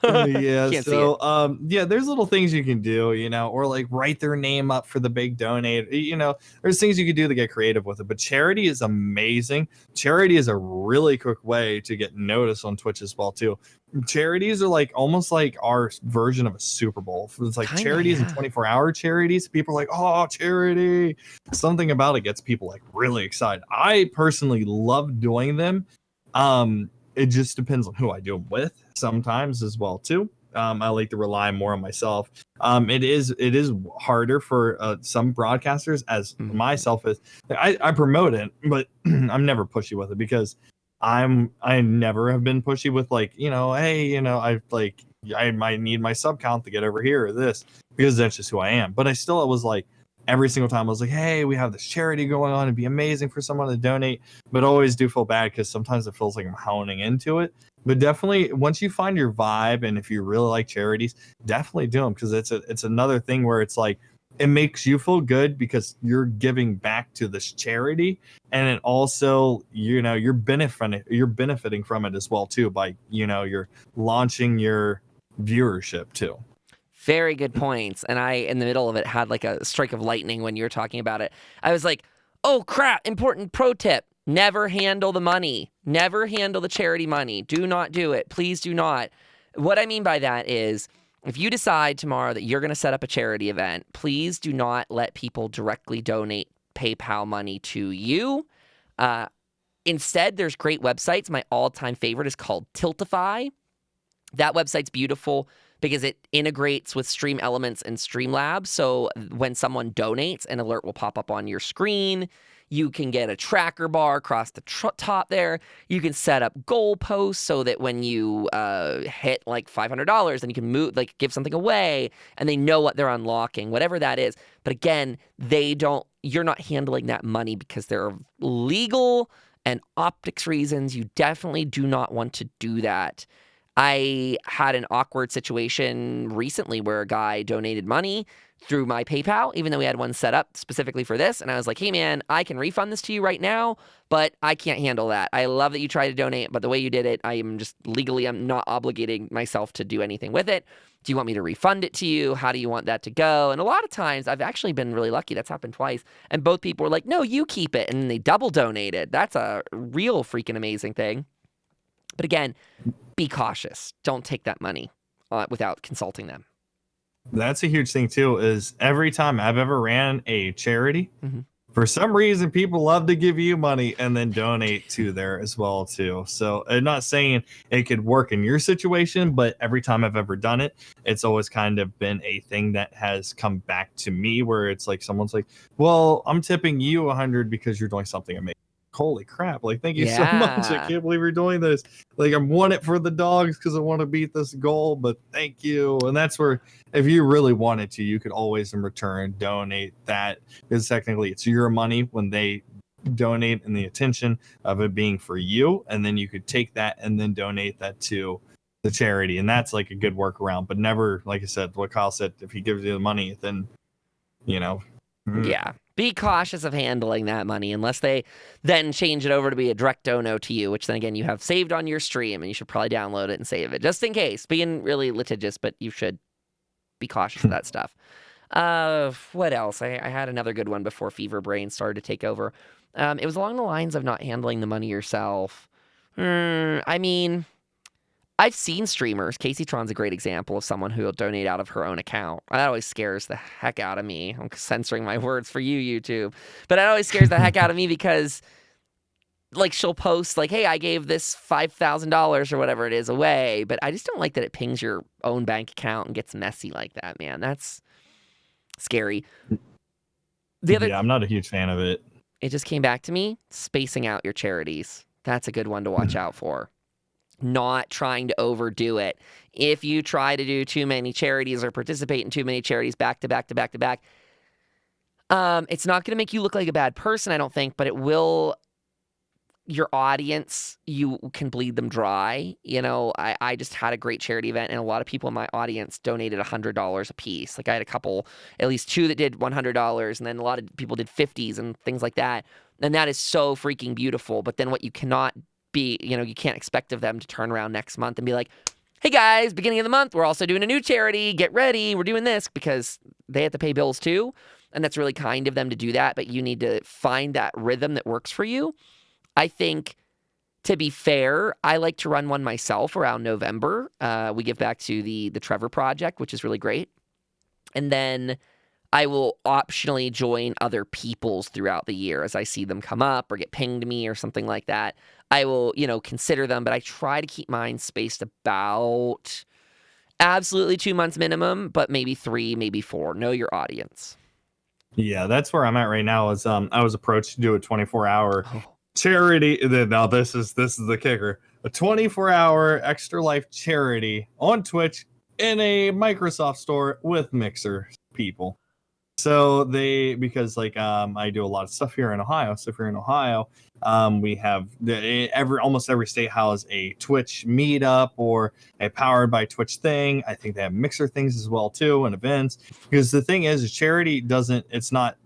Speaker 2: Yeah, so yeah, there's little things you can do, you know, or like write their name up for the big donate. You know, there's things you can do to get creative with it. But charity is amazing. Charity is a really quick way to get noticed on Twitch as well too. Charities are like almost like our version of a Super Bowl. It's like charities and 24-hour charities. People are like, oh, charity. Something about it gets people like really excited. I personally love doing them. It just depends on who I do them with sometimes as well too. I like to rely more on myself. It is harder for some broadcasters as myself is. I promote it, but I'm never pushy with it because I never have been pushy with like, you know, hey, you know, I might need my sub count to get over here or this, because that's just who I am. But I still was like, every single time I was like, hey, we have this charity going on. It'd be amazing for someone to donate. But I always do feel bad because sometimes it feels like I'm honing into it. But definitely, once you find your vibe, and if you really like charities, definitely do them, because it's another thing where it's like, it makes you feel good because you're giving back to this charity, and it also, you know, you're benefiting from it as well too, by, you know, you're launching your viewership too.
Speaker 1: Very good points. And I, in the middle of it, had like a strike of lightning when you were talking about it. I was like, oh crap, important pro tip. Never handle the money. Never handle the charity money. Do not do it. Please do not. What I mean by that is, if you decide tomorrow that you're going to set up a charity event, please do not let people directly donate PayPal money to you. Instead, there's great websites. My all-time favorite is called Tiltify. That website's beautiful because it integrates with Stream Elements and Streamlabs. So when someone donates, an alert will pop up on your screen. You can get a tracker bar across the top there. You can set up goalposts so that when you hit like $500, then you can move, like give something away, and they know what they're unlocking, whatever that is. But again, you're not handling that money because there are legal and optics reasons. You definitely do not want to do that. I had an awkward situation recently where a guy donated money through my PayPal, even though we had one set up specifically for this. And I was like, hey, man, I can refund this to you right now, but I can't handle that. I love that you tried to donate, but the way you did it, I'm not obligating myself to do anything with it. Do you want me to refund it to you? How do you want that to go? And a lot of times, I've actually been really lucky. That's happened twice. And both people were like, no, you keep it. And they double donated. That's a real freaking amazing thing. But again, be cautious. Don't take that money without consulting them.
Speaker 2: That's a huge thing too, is every time I've ever ran a charity, for some reason, people love to give you money and then donate to there as well too. So I'm not saying it could work in your situation, but every time I've ever done it, it's always kind of been a thing that has come back to me where it's like someone's like, well, I'm tipping you 100 because you're doing something amazing. Holy crap, like thank you so much. I
Speaker 1: Yeah.
Speaker 2: can't believe you're doing this. Like I'm won it for the dogs because I want to beat this goal, but thank you. And that's where if you really wanted to, you could always in return donate that, because technically it's your money when they donate, and the attention of it being for you, and then you could take that and then donate that to the charity, and that's like a good workaround. But never, like I said, what Kyle said, if he gives you the money, then you know.
Speaker 1: Yeah. Be cautious of handling that money unless they then change it over to be a direct dono to you, which then again you have saved on your stream, and you should probably download it and save it just in case. Being really litigious, but you should be cautious of that stuff. What else? I had another good one before Fever Brain started to take over. It was along the lines of not handling the money yourself. I mean, I've seen streamers. Casey Tron's a great example of someone who will donate out of her own account. That always scares the heck out of me. I'm censoring my words for you, YouTube. But that always scares the heck out of me because, like, she'll post, like, hey, I gave this $5,000 or whatever it is away. But I just don't like that it pings your own bank account and gets messy like that, man. That's scary.
Speaker 2: Yeah, I'm not a huge fan of it.
Speaker 1: It just came back to me, spacing out your charities. That's a good one to watch out for. Not trying to overdo it. If you try to do too many charities or participate in too many charities back to back to back to back, it's not going to make you look like a bad person, I don't think, but it will. Your audience, you can bleed them dry. You know, I just had a great charity event, and a lot of people in my audience donated $100 a piece. Like I had a couple, at least two that did $100, and then a lot of people did 50s and things like that. And that is so freaking beautiful. But then what you cannot be, you can't expect of them to turn around next month and be like, hey guys, beginning of the month, we're also doing a new charity. Get ready. We're doing this, because they have to pay bills too. And that's really kind of them to do that. But you need to find that rhythm that works for you. I think, to be fair, I like to run one myself around November. We give back to the Trevor Project, which is really great. And then I will optionally join other people's throughout the year as I see them come up or get pinged to me or something like that. I will, consider them, but I try to keep mine spaced about absolutely 2 months minimum, but maybe 3, maybe 4. Know your audience.
Speaker 2: Yeah, that's where I'm at right now. Is I was approached to do a 24-hour
Speaker 1: Oh.
Speaker 2: charity. Now this is the kicker: a 24-hour Extra Life charity on Twitch in a Microsoft store with Mixer people. So because I do a lot of stuff here in Ohio. So if you're in Ohio, we have almost every state has a Twitch meetup or a powered by Twitch thing. I think they have Mixer things as well too, and events. Because the thing is charity it's not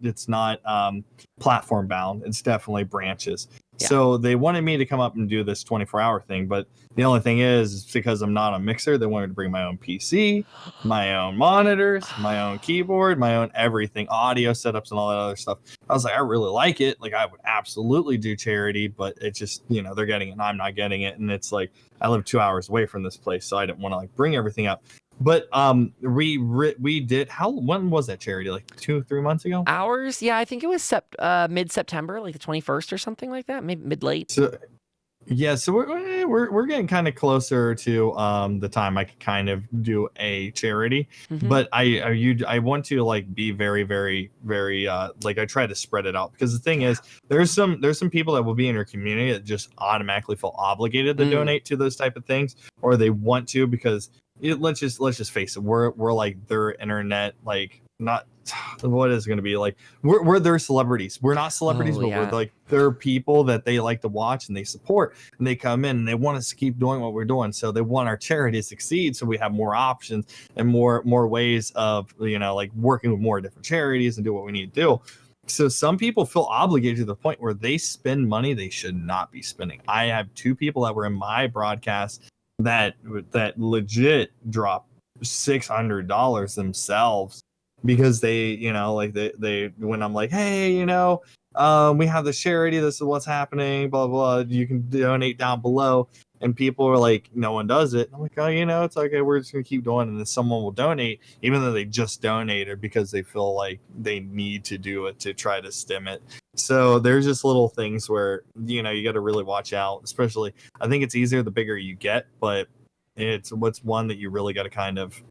Speaker 2: platform bound. It's definitely branches.
Speaker 1: Yeah.
Speaker 2: So they wanted me to come up and do this 24-hour thing, but the only thing is because I'm not a Mixer, they wanted to bring my own PC, my own monitors, my own keyboard, my own everything, audio setups, and all that other stuff. I was like, I really like it. Like, I would absolutely do charity, but it just, they're getting it and I'm not getting it. And it's like, I live 2 hours away from this place, so I didn't want to bring everything up. But we did. When was that charity? Like 2-3 months ago?
Speaker 1: Ours, yeah, I think it was mid-September, like the 21st or something like that, maybe mid-late.
Speaker 2: So we're getting kind of closer to the time I could kind of do a charity.
Speaker 1: Mm-hmm.
Speaker 2: But I want to like be very, very, very like I try to spread it out, because the thing is there's some people that will be in your community that just automatically feel obligated to donate to those type of things, or they want to because let's just face it, we're like their internet, like, not what is it going to be like, we're their celebrities. We're not celebrities, but we're like they're people that they like to watch and they support, and they come in and they want us to keep doing what we're doing, so they want our charity to succeed, so we have more options and more ways of like working with more different charities and do what we need to do. So some people feel obligated to the point where they spend money they should not be spending. I have 2 people that were in my broadcast that legit dropped $600 themselves, because they they when I'm like, hey, we have the charity, this is what's happening, blah blah, you can donate down below. and people are like, no one does it. I'm like, oh, it's okay. We're just gonna keep doing it, and then someone will donate, even though they just donated because they feel like they need to do it to try to stem it. So there's just little things where you got to really watch out. Especially, I think it's easier the bigger you get, but it's what's one that you really got to kind of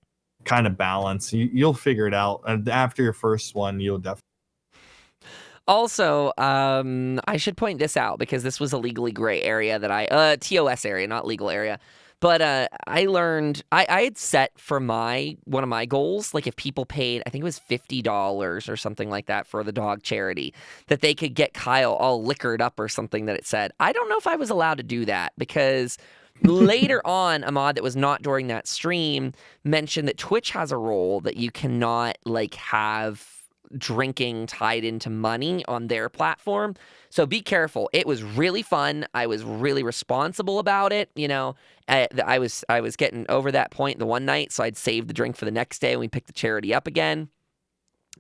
Speaker 2: balance. You'll figure it out, and after your first one, you'll definitely.
Speaker 1: Also, I should point this out because this was a legally gray area that TOS area, not legal area. But I learned I had set for one of my goals, like if people paid, I think it was $50 or something like that for the dog charity, that they could get Kyle all liquored up or something that it said. I don't know if I was allowed to do that because later on, a mod that was not during that stream mentioned that Twitch has a rule that you cannot like have drinking tied into money on their platform. So be careful. It was really fun. I was really responsible about it. I was getting over that point the one night, so I'd save the drink for the next day and we picked the charity up again.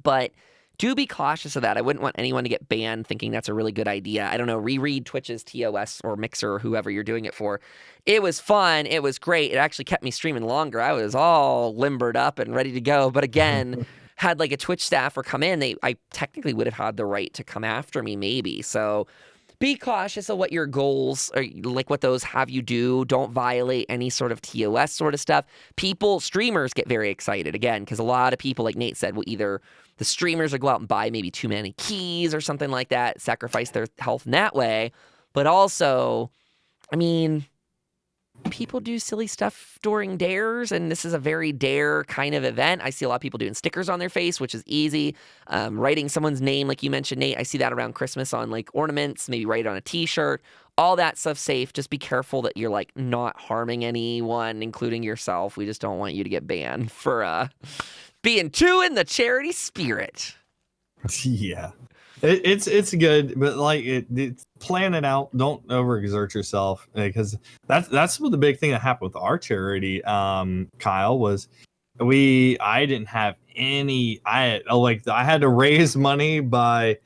Speaker 1: But do be cautious of that. I wouldn't want anyone to get banned thinking that's a really good idea. I don't know, reread Twitch's TOS or Mixer or whoever you're doing it for. It was fun. It was great. It actually kept me streaming longer. I was all limbered up and ready to go. But again, had like a Twitch staffer come in, I technically would have had the right to come after me maybe. So be cautious of what your goals are, like what those have you do. Don't violate any sort of TOS sort of stuff. Streamers get very excited again because a lot of people, like Nate said, the streamers will go out and buy maybe too many keys or something like that, sacrifice their health in that way. But also, I mean, people do silly stuff during dares, and this is a very dare kind of event. I see a lot of people doing stickers on their face, which is easy. Writing someone's name, like you mentioned, Nate. I see that around Christmas on like ornaments, maybe write it on a t-shirt. All that stuff's safe. Just be careful that you're like not harming anyone, including yourself. We just don't want you to get banned for being too in the charity spirit.
Speaker 2: Yeah. It's good, but like it's plan it out. Don't overexert yourself because that's what the big thing that happened with our charity, Kyle, was I didn't have any. I had to raise money by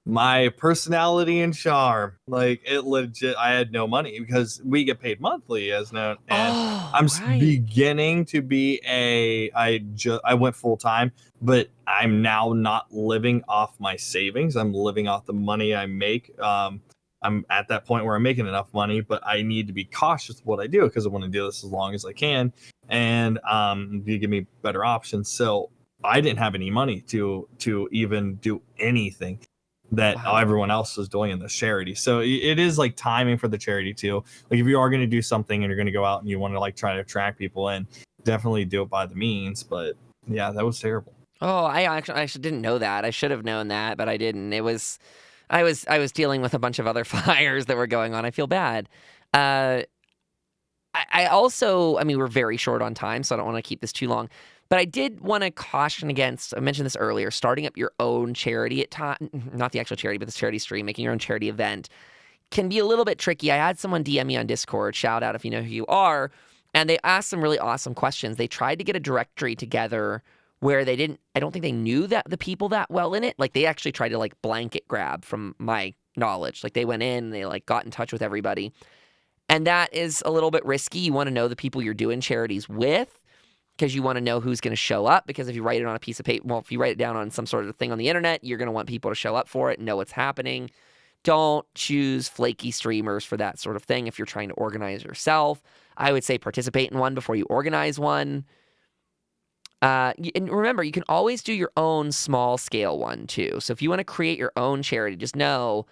Speaker 2: my personality and charm. Like it legit, I had no money because we get paid monthly as known, and I'm
Speaker 1: right.
Speaker 2: beginning to be I went full time, but I'm now not living off my savings. I'm living off the money I make. I'm at that point where I'm making enough money, but I need to be cautious with what I do because I want to do this as long as I can, and you give me better options. So I didn't have any money to even do anything that everyone else is doing in the charity. So it is like timing for the charity too. Like if you are going to do something and you're going to go out and you want to like try to attract people in, definitely do it by the means. But yeah, that was terrible.
Speaker 1: Oh, I actually didn't know that. I should have known that, but I didn't. I was dealing with a bunch of other fires that were going on. I feel bad. I also, I mean, we're very short on time, so I don't want to keep this too long. But I did want to caution against, I mentioned this earlier, starting up your own charity at time, not the actual charity, but the charity stream, making your own charity event can be a little bit tricky. I had someone DM me on Discord, shout out if you know who you are, and they asked some really awesome questions. They tried to get a directory together where I don't think they knew that the people that well in it. Like they actually tried to like blanket grab from my knowledge. Like they went in and they like got in touch with everybody. And that is a little bit risky. You want to know the people you're doing charities with because you want to know who's going to show up. Because if you write it on a piece of paper, well, if you write it down on some sort of thing on the internet, you're going to want people to show up for it and know what's happening. Don't choose flaky streamers for that sort of thing if you're trying to organize yourself. I would say participate in one before you organize one. And remember, you can always do your own small scale one too. So if you want to create your own charity, just know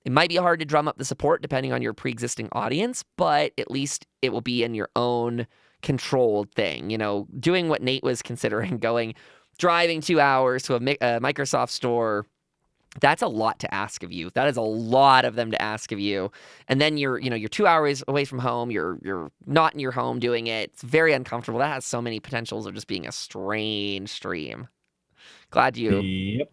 Speaker 1: it might be hard to drum up the support depending on your pre-existing audience, but at least it will be in your own controlled thing. You know, doing what Nate was considering, driving 2 hours to a Microsoft store. That's a lot to ask of you. That is a lot of them to ask of you. And then you're 2 hours away from home. You're not in your home doing it. It's very uncomfortable. That has so many potentials of just being a strange stream. Glad you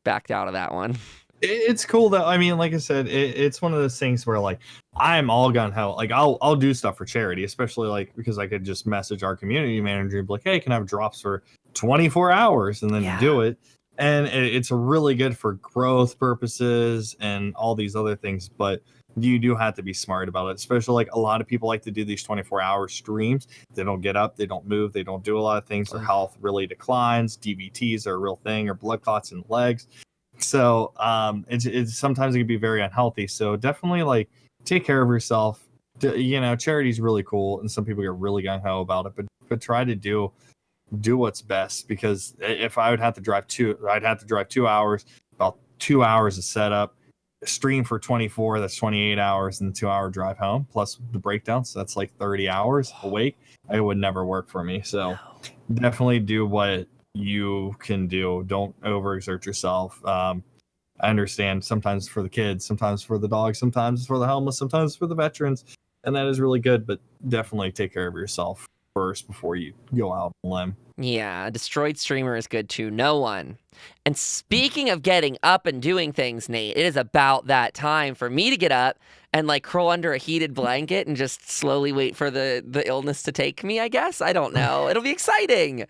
Speaker 1: backed out of that one.
Speaker 2: It's cool though. I mean, like I said, it's one of those things where like I'm all gun ho. Like I'll do stuff for charity, especially like because I could just message our community manager and be like, hey, can I have drops for 24 hours and then do it. and it's really good for growth purposes and all these other things, but you do have to be smart about it, especially like a lot of people like to do these 24-hour streams. They don't get up, they don't move, they don't do a lot of things. Their health really declines. DVTs are a real thing, or blood clots in the legs. So it's sometimes it can be very unhealthy. So definitely like take care of yourself. Charity's really cool, and some people get really gung-ho about it, but try to do what's best, because if I would have to drive I'd have to drive 2 hours, about 2 hours of setup, stream for 24, that's 28 hours, and the 2-hour drive home plus the breakdowns. So that's like 30 hours awake. It would never work for me. So definitely do what you can do. Don't overexert yourself. I understand sometimes for the kids, sometimes for the dogs, sometimes for the homeless, sometimes for the veterans, and that is really good, but definitely take care of yourself first before you go out on a limb.
Speaker 1: Yeah, a destroyed streamer is good too. No one. And speaking of getting up and doing things, Nate, it is about that time for me to get up and like curl under a heated blanket and just slowly wait for the illness to take me, I guess. I don't know. It'll be exciting.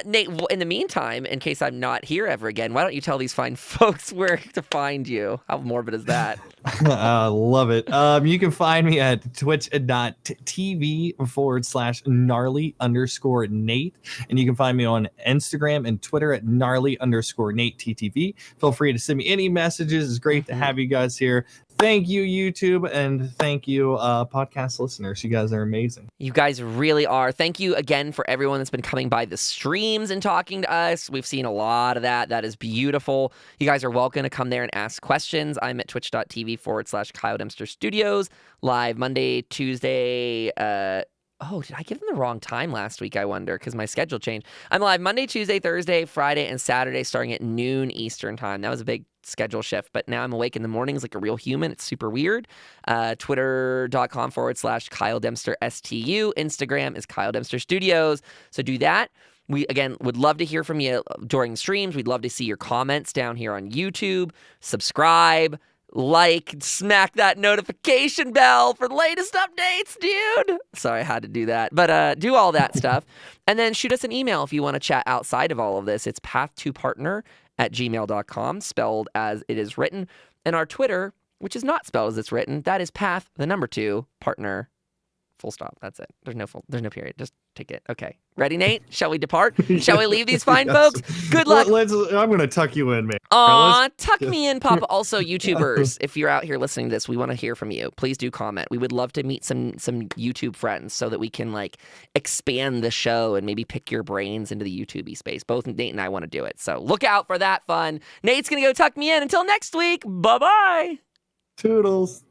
Speaker 1: Nate, in the meantime, in case I'm not here ever again, why don't you tell these fine folks where to find you? How morbid is that?
Speaker 2: I love it. You can find me at twitch.tv/gnarly_Nate. And you can find me on Instagram and Twitter at gnarly_NateTTV. Feel free to send me any messages. It's great to have you guys here. Thank you, YouTube, and thank you, podcast listeners. You guys are amazing.
Speaker 1: You guys really are. Thank you again for everyone that's been coming by the streams and talking to us. We've seen a lot of that. That is beautiful. You guys are welcome to come there and ask questions. I'm at twitch.tv/Kyle Dempster Studios, live Monday, Tuesday. Did I give them the wrong time last week? I wonder, because my schedule changed. I'm live Monday, Tuesday, Thursday, Friday, and Saturday starting at noon Eastern time. That was a big schedule shift, but now I'm awake in the mornings like a real human. It's super weird. Twitter.com/Kyle Dempster STU. Instagram is Kyle Dempster Studios. So do that. We, again, would love to hear from you during streams. We'd love to see your comments down here on YouTube. Subscribe, like, smack that notification bell for the latest updates, dude. Sorry, I had to do that. But do all that stuff. And then shoot us an email if you want to chat outside of all of this. It's path2partner@gmail.com, spelled as it is written. And our Twitter, which is not spelled as it's written, that is path2 partner. Full stop. That's it. There's no period. Just take it. Okay. Ready, Nate? Shall we depart? Shall we leave these fine folks? Good luck.
Speaker 2: I'm going to tuck you in, man.
Speaker 1: Aw, tuck me in, Papa. Also, YouTubers, if you're out here listening to this, we want to hear from you. Please do comment. We would love to meet some YouTube friends so that we can like expand the show and maybe pick your brains into the YouTube space. Both Nate and I want to do it. So look out for that fun. Nate's going to go tuck me in. Until next week. Bye-bye.
Speaker 2: Toodles.